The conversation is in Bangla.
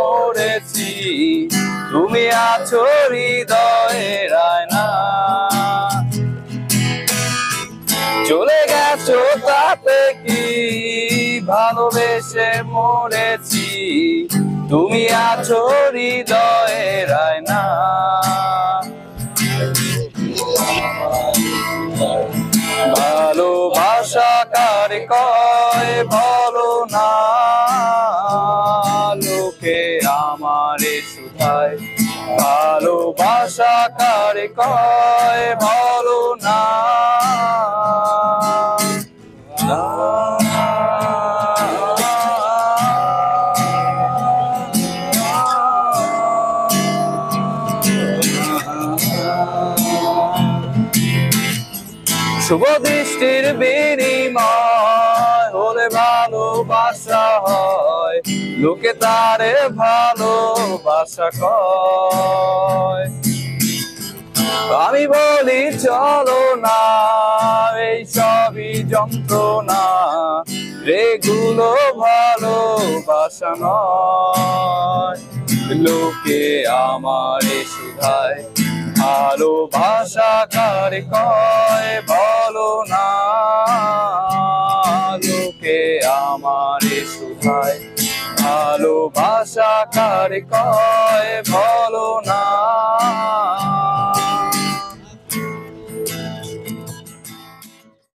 মরেছি, তুমি আছো হৃদয়ের আয়না। চলে গেছো তাতে কি, ভালোবেসে মরেছি, তুমি আছো হৃদয়ের আয়না। ভালোবাসা কারে কয় বলো না, লোকে আমারে শুধায়। ভালোবাসা কারে কয় বলো না। শুভ দৃষ্টির বিনিময় হলে ভালোবাসা হয়, লোকে তারে ভালোবাসা কয়। আমি বলি চলো না, এই সবই যন্ত্রণা, এগুলো ভালোবাসা নয়। লোকে আমারে শুধায়, ভালোবাসা কারে কয় বলো না, লোকে আমারে শুধায়। ভালোবাসা কারে কয় বলো না।